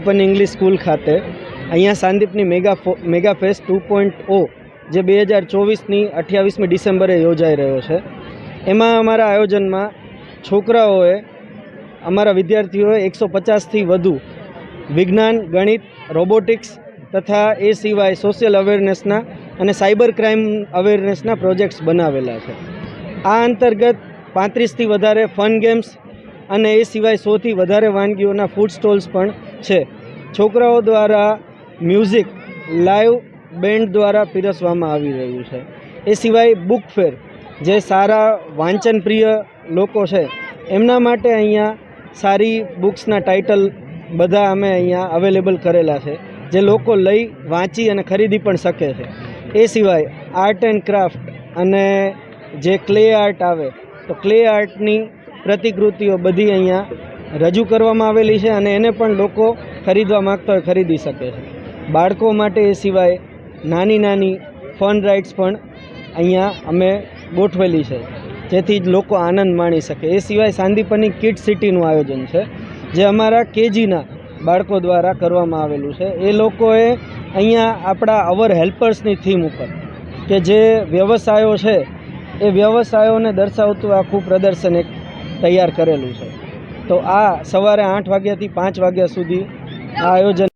પણ English school ખાતે અહીંયા સાંદીપની મેગા ફેસ્ટ 2.0 જે 2024ની 28મી ડિસેમ્બરે યોજાઈ રહ્યો છે। એમાં અમારા આયોજનમાં છોકરાઓએ અમારા વિદ્યાર્થીઓએ 150થી વધુ વિજ્ઞાન, ગણિત, રોબોટિક્સ તથા એ સિવાય સોશિયલ અવેરનેસના અને સાયબર ક્રાઇમ અવેરનેસના પ્રોજેક્ટ્સ બનાવેલા છે। આ અંતર્ગત 35થી વધારે ફન ગેમ્સ અને એ સિવાય 100થી વધારે વાનગીઓના ફૂડ સ્ટોલ્સ પણ છે। છોકરાઓ દ્વારા મ્યુઝિક લાઈવ બેન્ડ દ્વારા પીરસવામાં આવી રહ્યું છે। એ સિવાય બુક ફેર, જે સારા વાંચન પ્રિય લોકો છે એમના માટે અહીંયા સારી બુક્સના ટાઇટલ બધા અમે અહીંયા અવેલેબલ કરેલા છે, જે લોકો લઈ વાંચી અને ખરીદી પણ શકે છે। એ સિવાય આર્ટ એન્ડ ક્રાફ્ટ અને જે ક્લે આર્ટ આવે તો ક્લે આર્ટની પ્રતિકૃતિઓ બધી અહીંયા રજૂ કરવામાં આવેલી છે અને એને પણ લોકો ખરીદવા માગતા હોય ખરીદી શકે છે। બાળકો માટે એ સિવાય નાની નાની ફન રાઇડ્સ પણ અહીંયા અમે ગોઠવેલી છે, જેથી લોકો આનંદ માણી શકે। એ સિવાય સાંદીપની કિડ સિટીનું આયોજન છે, જે અમારા કેજીના બાળકો દ્વારા કરવામાં આવેલું છે। એ લોકોએ અહીંયા આપણા અવર હેલ્પર્સની થીમ ઉપર કે જે વ્યવસાયો છે એ વ્યવસાયોને દર્શાવતું આખું પ્રદર્શન એક તૈયાર કરેલું છે। તો આ સવારે 8 વાગ્યાથી 5 વાગ્યા સુધી આ આયોજન